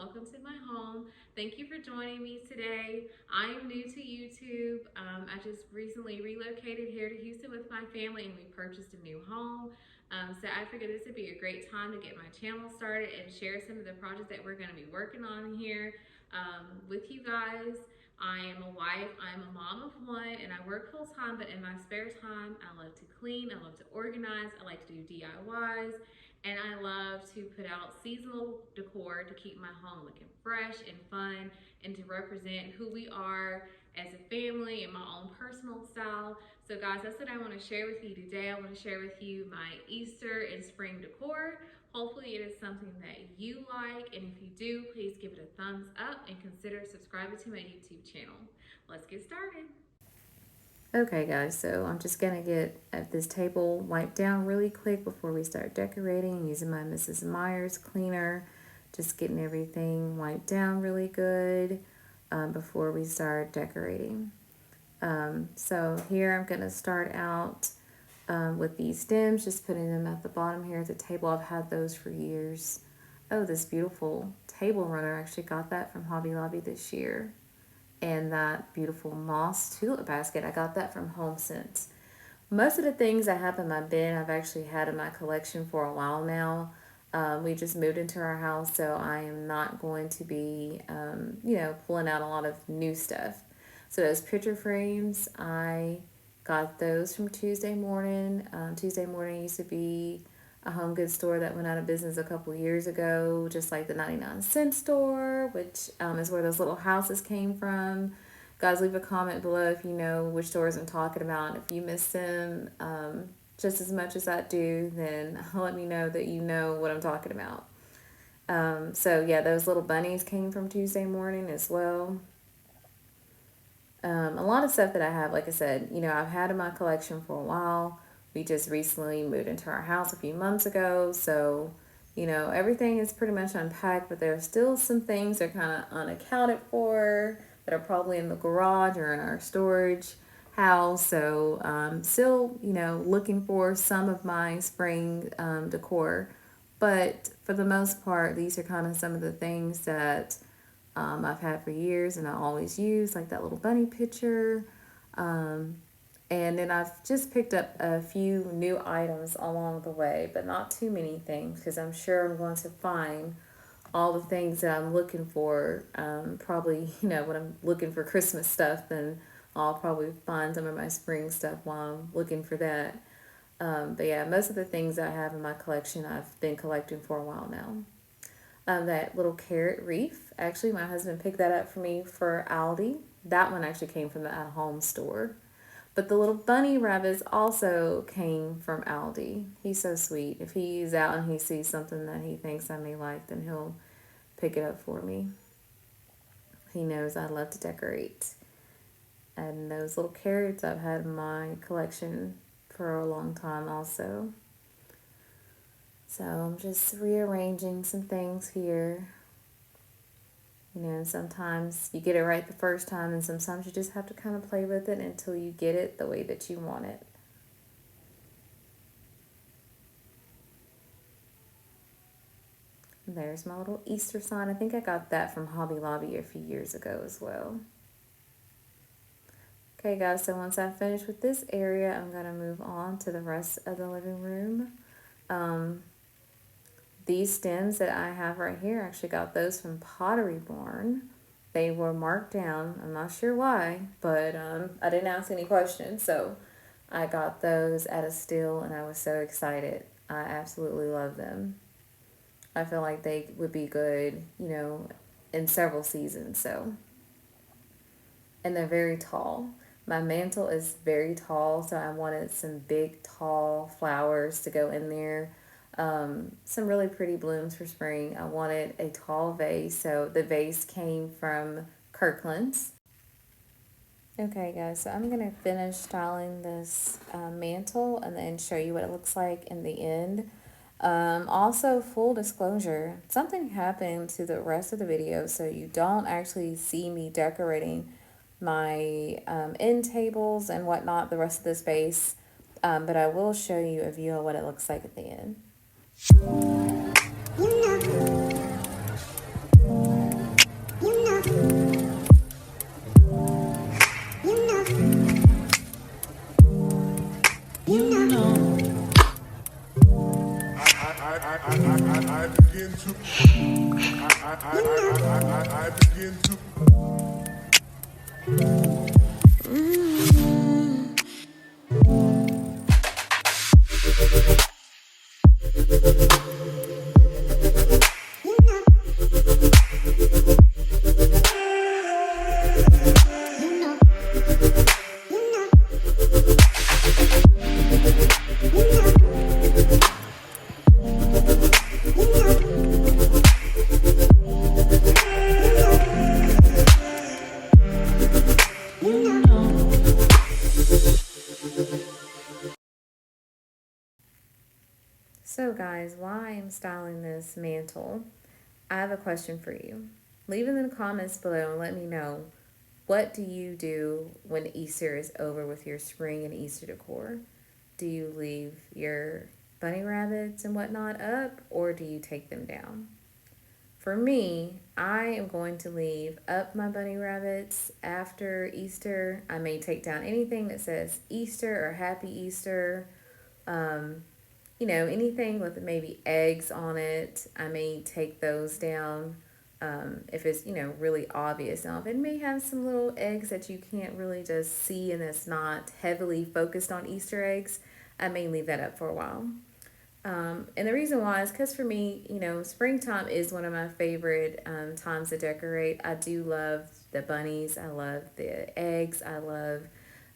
welcome to my home. Thank you for joining me today. I am new to YouTube. I just recently relocated here to Houston with my family and we purchased a new home. So I figured this would be a great time to get my channel started and share some of the projects that we're going to be working on here with you guys. I am a wife, I'm a mom of one, and I work full time, but in my spare time, I love to clean, I love to organize, I like to do DIYs, and I love to put out seasonal decor to keep my home looking fresh and fun and to represent who we are as a family and my own personal style. So guys, that's what I want to share with you today. I want to share with you my Easter and spring decor. Hopefully it is something that you like, and if you do, please give it a thumbs up and consider subscribing to my YouTube channel. Let's get started. Okay guys, so I'm just gonna get this table wiped down really quick before we start decorating using my Mrs. Meyer's cleaner. Just getting everything wiped down really good before we start decorating. So here I'm gonna start out with these stems, just putting them at the bottom here at the table. I've had those for years. Oh, this beautiful table runner, I actually got that from Hobby Lobby this year. And that beautiful moss tulip basket, I got that from HomeSense. Most of the things I have in my bin, I've actually had in my collection for a while now. We just moved into our house, so I am not going to be, pulling out a lot of new stuff. So those picture frames, I got those from Tuesday Morning. Tuesday Morning used to be a home goods store that went out of business a couple years ago, just like the 99-cent store, which is where those little houses came from. Guys, leave a comment below if you know which stores I'm talking about. If you miss them just as much as I do, then let me know that you know what I'm talking about. So yeah, those little bunnies came from Tuesday Morning as well. A lot of stuff that I have, like I said, I've had in my collection for a while. We just recently moved into our house a few months ago, so, everything is pretty much unpacked, but there are still some things that are kind of unaccounted for that are probably in the garage or in our storage house. So, still, looking for some of my spring decor. But for the most part, these are kind of some of the things that I've had for years and I always use, like that little bunny picture. And then I've just picked up a few new items along the way, but not too many things because I'm sure I'm going to find all the things that I'm looking for. Probably, when I'm looking for Christmas stuff, then I'll probably find some of my spring stuff while I'm looking for that. But yeah, most of the things I have in my collection I've been collecting for a while now. That little carrot wreath, actually my husband picked that up for me for Aldi. That one actually came from the at-home store. But the little bunny rabbits also came from Aldi. He's so sweet. If he's out and he sees something that he thinks I may like, then he'll pick it up for me. He knows I love to decorate. And those little carrots I've had in my collection for a long time also. So I'm just rearranging some things here. Sometimes you get it right the first time, and sometimes you just have to kind of play with it until you get it the way that you want it. And there's my little Easter sign. I think I got that from Hobby Lobby a few years ago as well. Okay guys, so once I finish with this area, I'm going to move on to the rest of the living room. These stems that I have right here, I actually got those from Pottery Barn. They were marked down. I'm not sure why, but I didn't ask any questions. So I got those at a steal and I was so excited. I absolutely love them. I feel like they would be good, in several seasons. And they're very tall. My mantle is very tall, so I wanted some big, tall flowers to go in there. Some really pretty blooms for spring. I wanted a tall vase, so the vase came from Kirkland's. Okay guys, so I'm going to finish styling this mantle and then show you what it looks like in the end. Also, full disclosure, something happened to the rest of the video, so you don't actually see me decorating my end tables and whatnot, the rest of the space, but I will show you a view of what it looks like at the end. You know, I begin to, I begin to. So guys, while I am styling this mantle, I have a question for you. Leave it in the comments below and let me know, what do you do when Easter is over with your spring and Easter decor? Do you leave your bunny rabbits and whatnot up, or do you take them down? For me, I am going to leave up my bunny rabbits after Easter. I may take down anything that says Easter or Happy Easter. Um, anything with maybe eggs on it, I may take those down if it's, really obvious. Now, if it may have some little eggs that you can't really just see and it's not heavily focused on Easter eggs, I may leave that up for a while. And the reason why is because for me, springtime is one of my favorite times to decorate. I do love the bunnies. I love the eggs. I love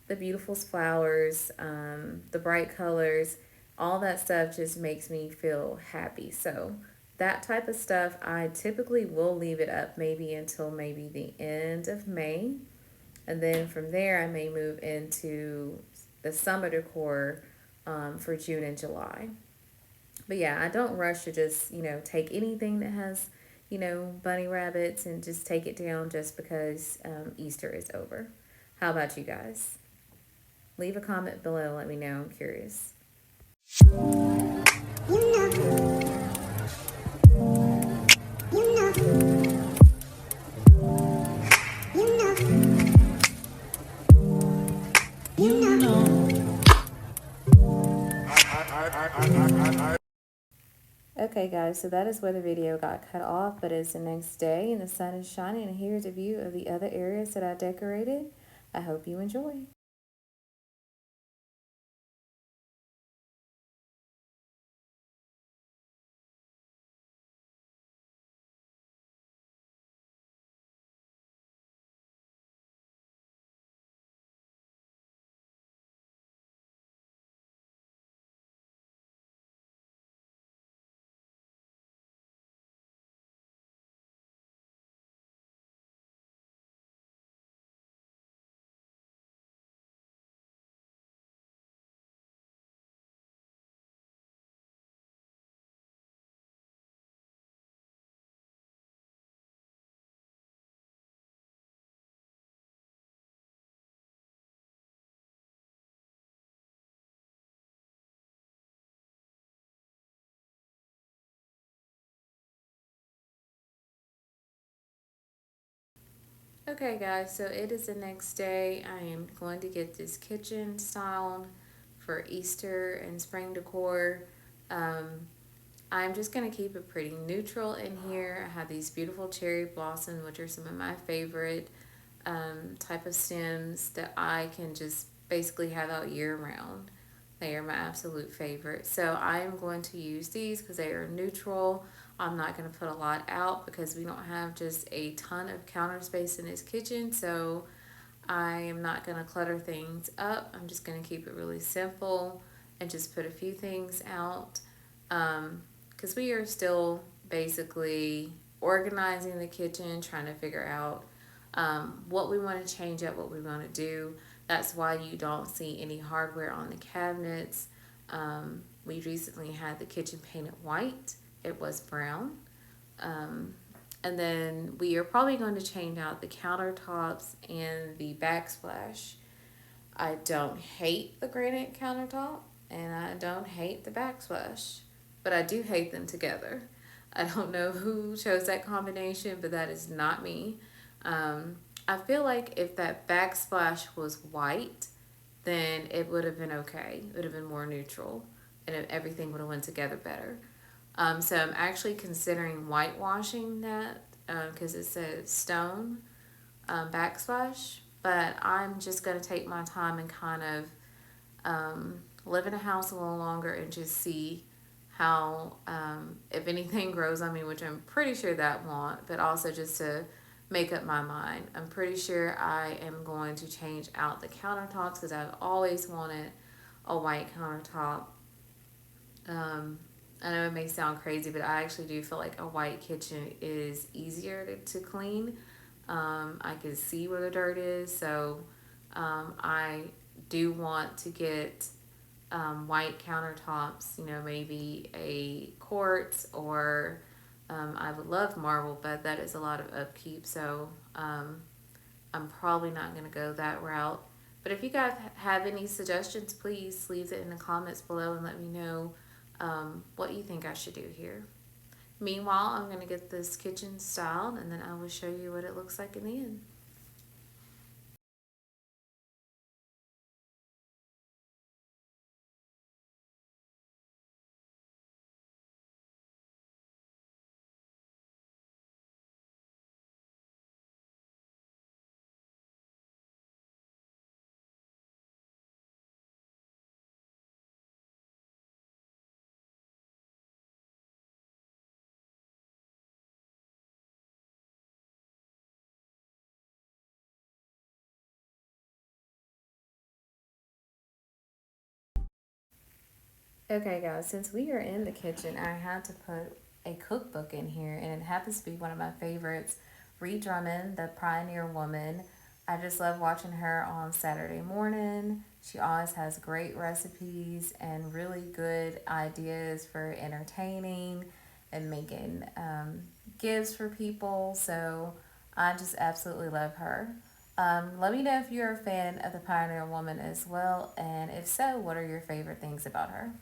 the beautiful flowers, the bright colors. All that stuff just makes me feel happy. So that type of stuff, I typically will leave it up maybe until maybe the end of May. And then from there, I may move into the summer decor for June and July. But yeah, I don't rush to just, take anything that has, bunny rabbits and just take it down just because Easter is over. How about you guys? Leave a comment below. Let me know. I'm curious. You know. Okay, guys, so that is where the video got cut off, but it's the next day and the sun is shining, and here's a view of the other areas that I decorated. I hope you enjoy. Okay, guys, so it is the next day. I am going to get this kitchen styled for Easter and spring decor. Um, I'm just going to keep it pretty neutral in here. I have these beautiful cherry blossoms, which are some of my favorite type of stems that I can just basically have out year round. They are my absolute favorite. So I am going to use these because they are neutral. I'm not going to put a lot out because we don't have just a ton of counter space in this kitchen. So I am not going to clutter things up. I'm just going to keep it really simple and just put a few things out because we are still basically organizing the kitchen, trying to figure out what we want to change up, what we want to do. That's why you don't see any hardware on the cabinets. We recently had the kitchen painted white. It was brown. Um, and then we are probably going to change out the countertops and the backsplash. I don't hate the granite countertop and I don't hate the backsplash, but I do hate them together. I don't know who chose that combination, but that is not me. I feel like if that backsplash was white, then it would have been okay. It would have been more neutral, and everything would have went together better. So I'm actually considering whitewashing that because it says stone backsplash. But I'm just gonna take my time and kind of live in a house a little longer and just see how, if anything grows on me, which I'm pretty sure that won't, but also just to make up my mind. I'm pretty sure I am going to change out the countertops because I've always wanted a white countertop. Um, I know it may sound crazy, but I actually do feel like a white kitchen is easier to clean. I can see where the dirt is, so I do want to get white countertops, maybe a quartz or I would love marble, but that is a lot of upkeep, so I'm probably not going to go that route. But if you guys have any suggestions, please leave it in the comments below and let me know what you think I should do here. Meanwhile, I'm going to get this kitchen styled and then I will show you what it looks like in the end. Okay, guys, since we are in the kitchen, I had to put a cookbook in here, and it happens to be one of my favorites, Ree Drummond, the Pioneer Woman. I just love watching her on Saturday morning. She always has great recipes and really good ideas for entertaining and making gifts for people. So I just absolutely love her. Let me know if you're a fan of the Pioneer Woman as well, and if so, what are your favorite things about her?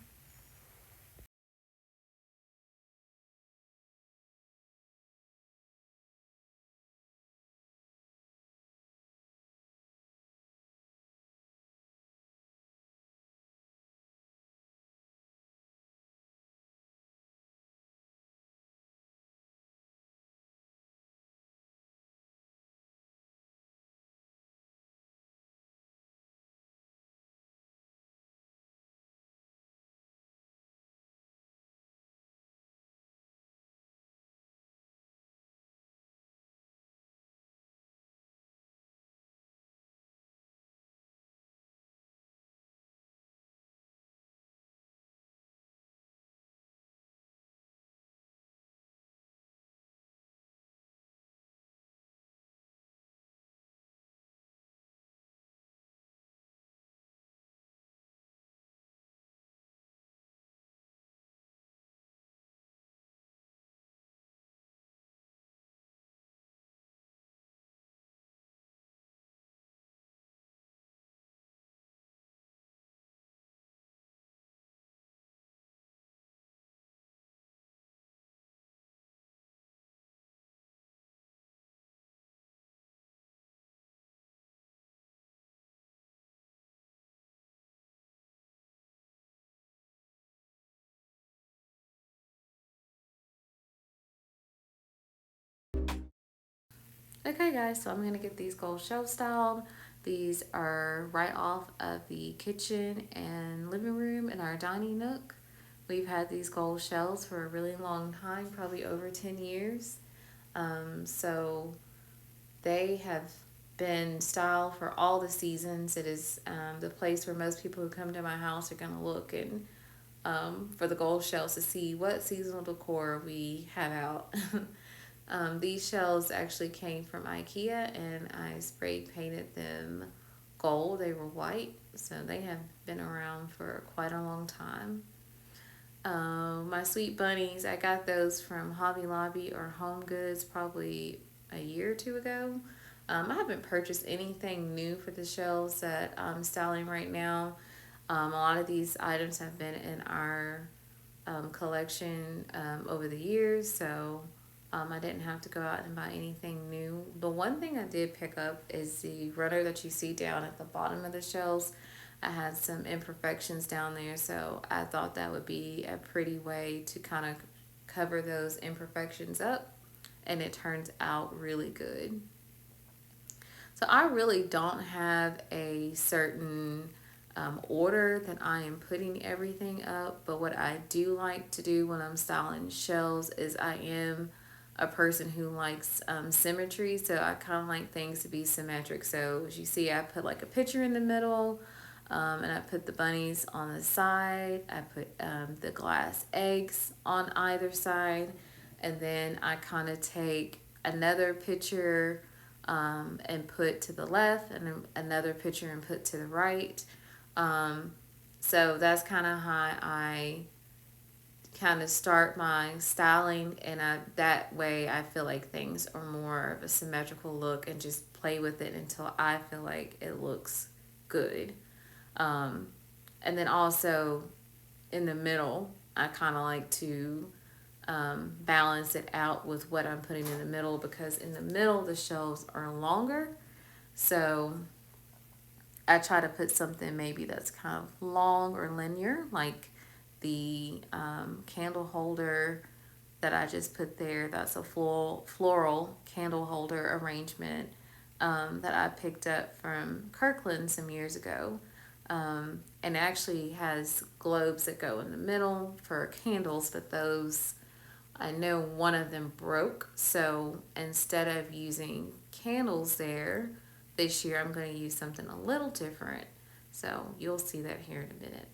Okay, guys, so I'm gonna get these gold shelf styled. These are right off of the kitchen and living room in our dining nook. We've had these gold shelves for a really long time, probably over 10 years. So they have been styled for all the seasons. It is the place where most people who come to my house are gonna look and for the gold shelves to see what seasonal decor we have out. These shells actually came from IKEA and I spray painted them gold. They were white, so they have been around for quite a long time. My sweet bunnies, I got those from Hobby Lobby or Home Goods probably a year or two ago. I haven't purchased anything new for the shells that I'm styling right now. A lot of these items have been in our collection over the years, so I didn't have to go out and buy anything new. The one thing I did pick up is the runner that you see down at the bottom of the shelves. I had some imperfections down there, so I thought that would be a pretty way to kind of cover those imperfections up, and it turns out really good. So I really don't have a certain order that I am putting everything up, but what I do like to do when I'm styling shelves is I am a person who likes symmetry, so I kind of like things to be symmetric. So as you see, I put like a picture in the middle, and I put the bunnies on the side. I put the glass eggs on either side, and then I kind of take another picture and put to the left, and another picture and put to the right. Um, so that's kind of how I kind of start my styling, and that way I feel like things are more of a symmetrical look, and just play with it until I feel like it looks good. Um, and then also in the middle, I kind of like to balance it out with what I'm putting in the middle, because in the middle the shelves are longer. So I try to put something maybe that's kind of long or linear, like the candle holder that I just put there. That's a floral candle holder arrangement that I picked up from Kirkland some years ago. And it actually has globes that go in the middle for candles, but those, I know one of them broke. So instead of using candles there this year, I'm going to use something a little different. So you'll see that here in a minute.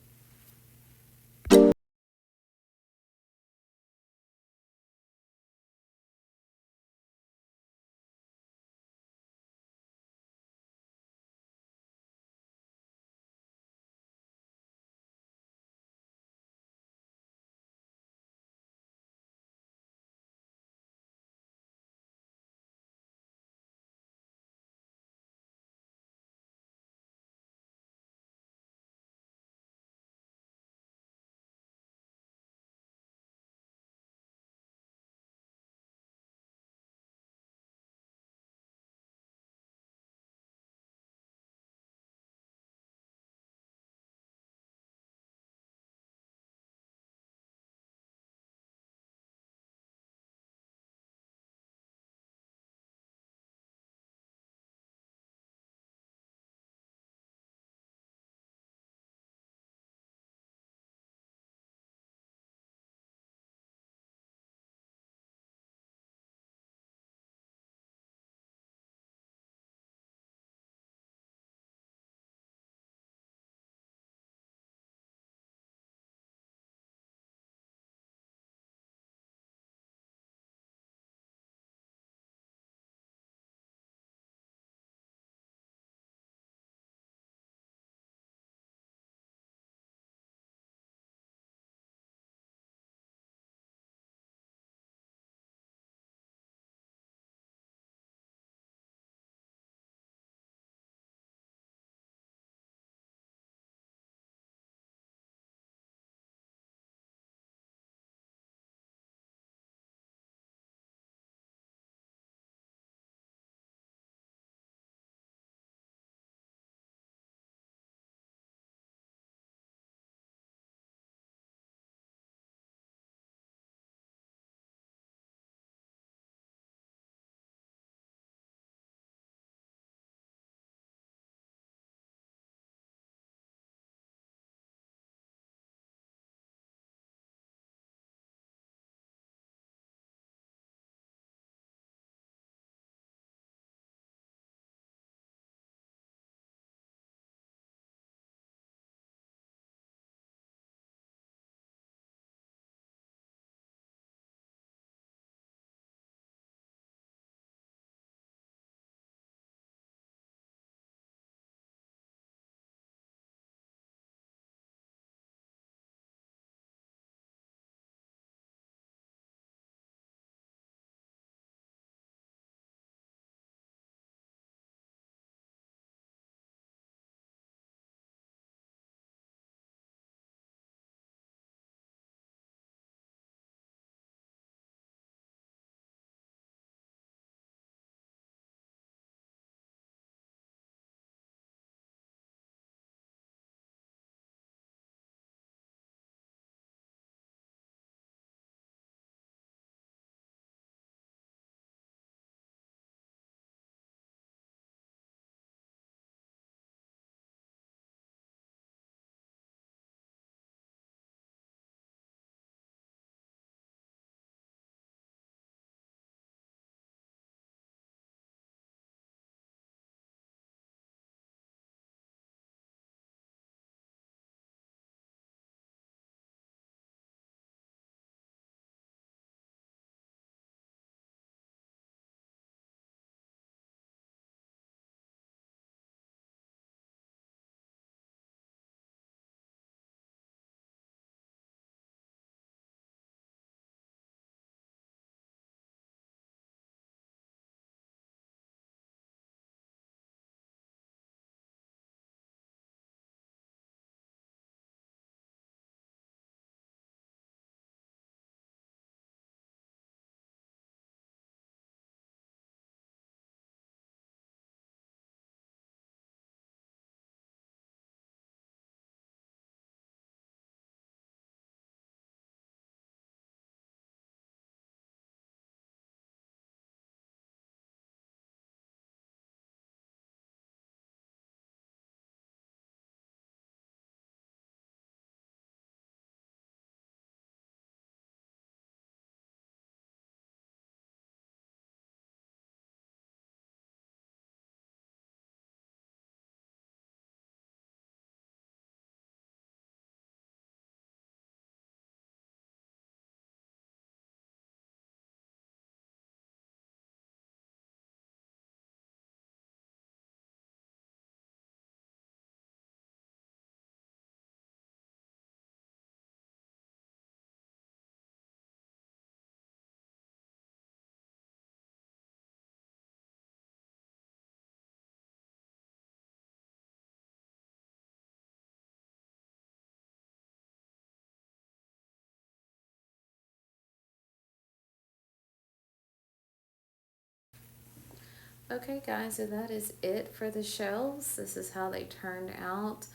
Okay, guys, so that is it for the shelves. This is how they turned out.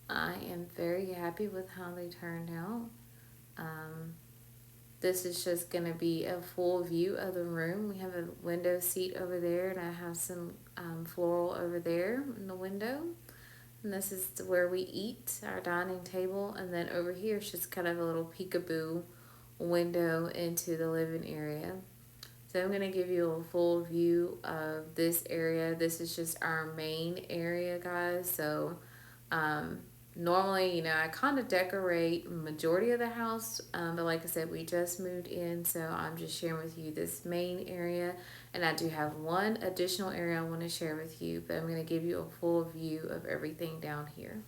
I am very happy with how they turned out. Um, this is just going to be a full view of the room. We have a window seat over there, and I have some floral over there in the window. And this is where we eat, our dining table. And then over here is just kind of a little peekaboo window into the living area. So I'm going to give you a full view of this area. This is just our main area, guys. So um, normally, I kind of decorate majority of the house, but like I said, we just moved in, so I'm just sharing with you this main area, and I do have one additional area I want to share with you, but I'm going to give you a full view of everything down here.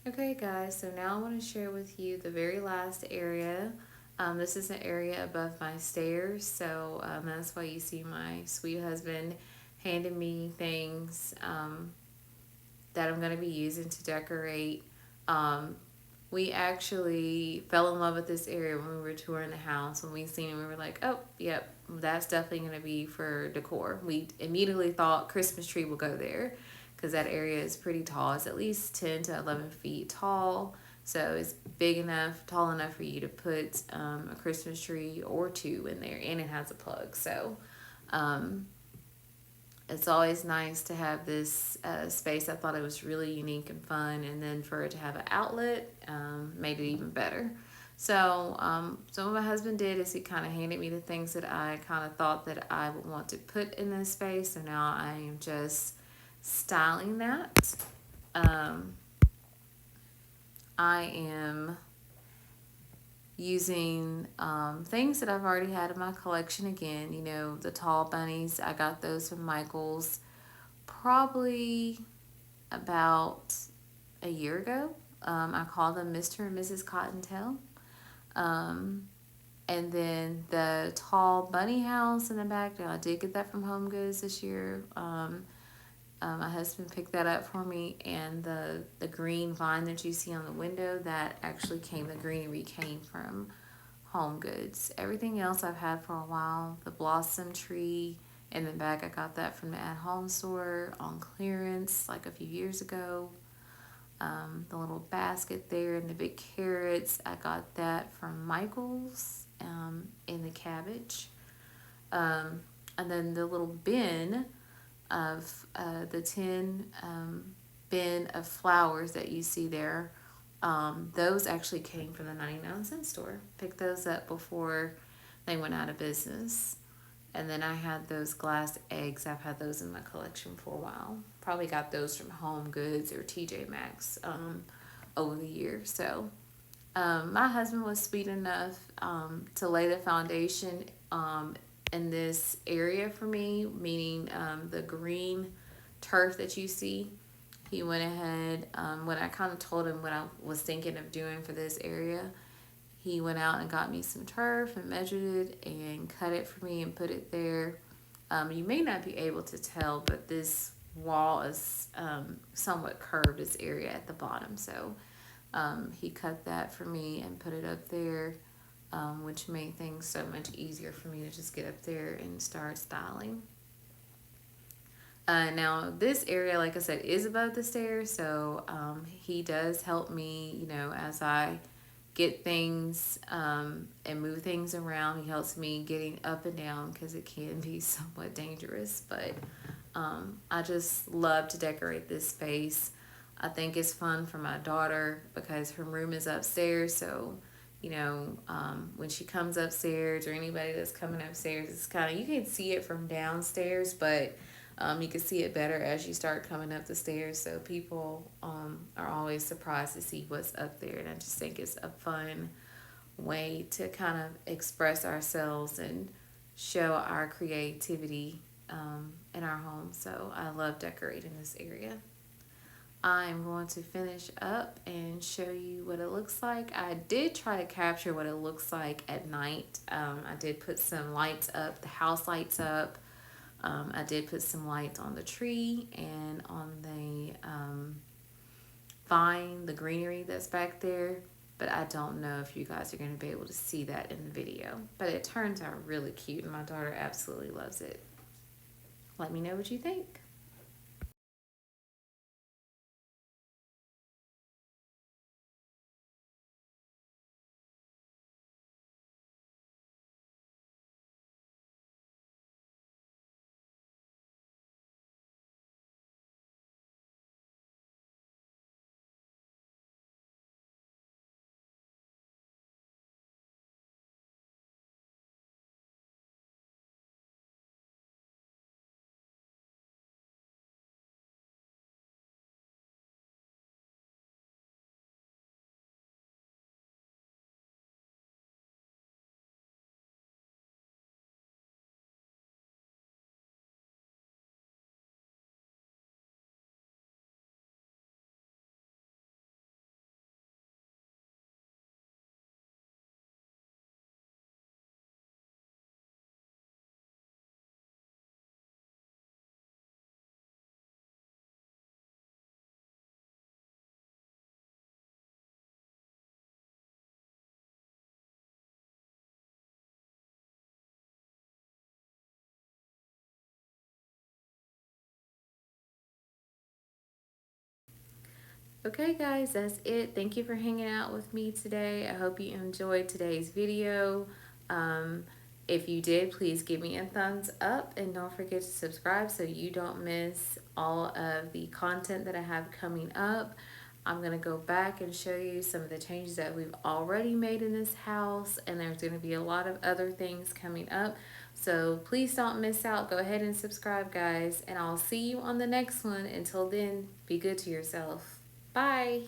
Okay, guys, so now I want to share with you the very last area. This is an area above my stairs, so that's why you see my sweet husband handing me things that I'm going to be using to decorate. Um, we actually fell in love with this area when we were touring the house. When we seen it, we were like, oh, yep, that's definitely going to be for decor. We immediately thought Christmas tree will go there because that area is pretty tall. It's at least 10 to 11 feet tall. So it's big enough, tall enough for you to put a Christmas tree or two in there. And it has a plug. So um, it's always nice to have this space. I thought it was really unique and fun, and then for it to have an outlet made it even better. So what my husband did is he kind of handed me the things that I kind of thought that I would want to put in this space. So now I am just styling that. I am using things that I've already had in my collection again. The tall bunnies, I got those from Michael's probably about a year ago. I call them Mr. and Mrs. Cottontail. And then the tall bunny house in the back, I did get that from Home Goods this year. My husband picked that up for me, and the green vine that you see on the window, that actually the greenery came from Home Goods. Everything else I've had for a while. The blossom tree in the back, I got that from the at-home store on clearance like a few years ago. The little basket there and the big carrots, I got that from Michael's in the cabbage. And then the little bin of the tin bin of flowers that you see there, those actually came from the 99-cent store. Picked those up before they went out of business. And then I had those glass eggs. I've had those in my collection for a while. Probably got those from Home Goods or TJ Maxx over the years. So my husband was sweet enough to lay the foundation in this area for me, meaning the green turf that you see. He went ahead, when I kind of told him what I was thinking of doing for this area, he went out and got me some turf and measured it and cut it for me and put it there. You may not be able to tell, but this wall is somewhat curved, this area at the bottom. So he cut that for me and put it up there, which made things so much easier for me to just get up there and start styling. Now, this area, like I said, is above the stairs, so he does help me, as I get things and move things around. He helps me getting up and down because it can be somewhat dangerous, but I just love to decorate this space. I think it's fun for my daughter because her room is upstairs, so when she comes upstairs or anybody that's coming upstairs, it's kind of, you can see it from downstairs, but you can see it better as you start coming up the stairs. So people are always surprised to see what's up there, and I just think it's a fun way to kind of express ourselves and show our creativity in our home. So I love decorating this area. I'm going to finish up and show you what it looks like. I did try to capture what it looks like at night. I did put some lights up, the house lights up. I did put some lights on the tree and on the vine, the greenery that's back there. But I don't know if you guys are going to be able to see that in the video. But it turns out really cute, and my daughter absolutely loves it. Let me know what you think. Okay, guys, that's it. Thank you for hanging out with me today. I hope you enjoyed today's video. Um, if you did, please give me a thumbs up and don't forget to subscribe so you don't miss all of the content that I have coming up. I'm going to go back and show you some of the changes that we've already made in this house, and there's going to be a lot of other things coming up. So please don't miss out. Go ahead and subscribe, guys, and I'll see you on the next one. Until then, be good to yourself. Bye.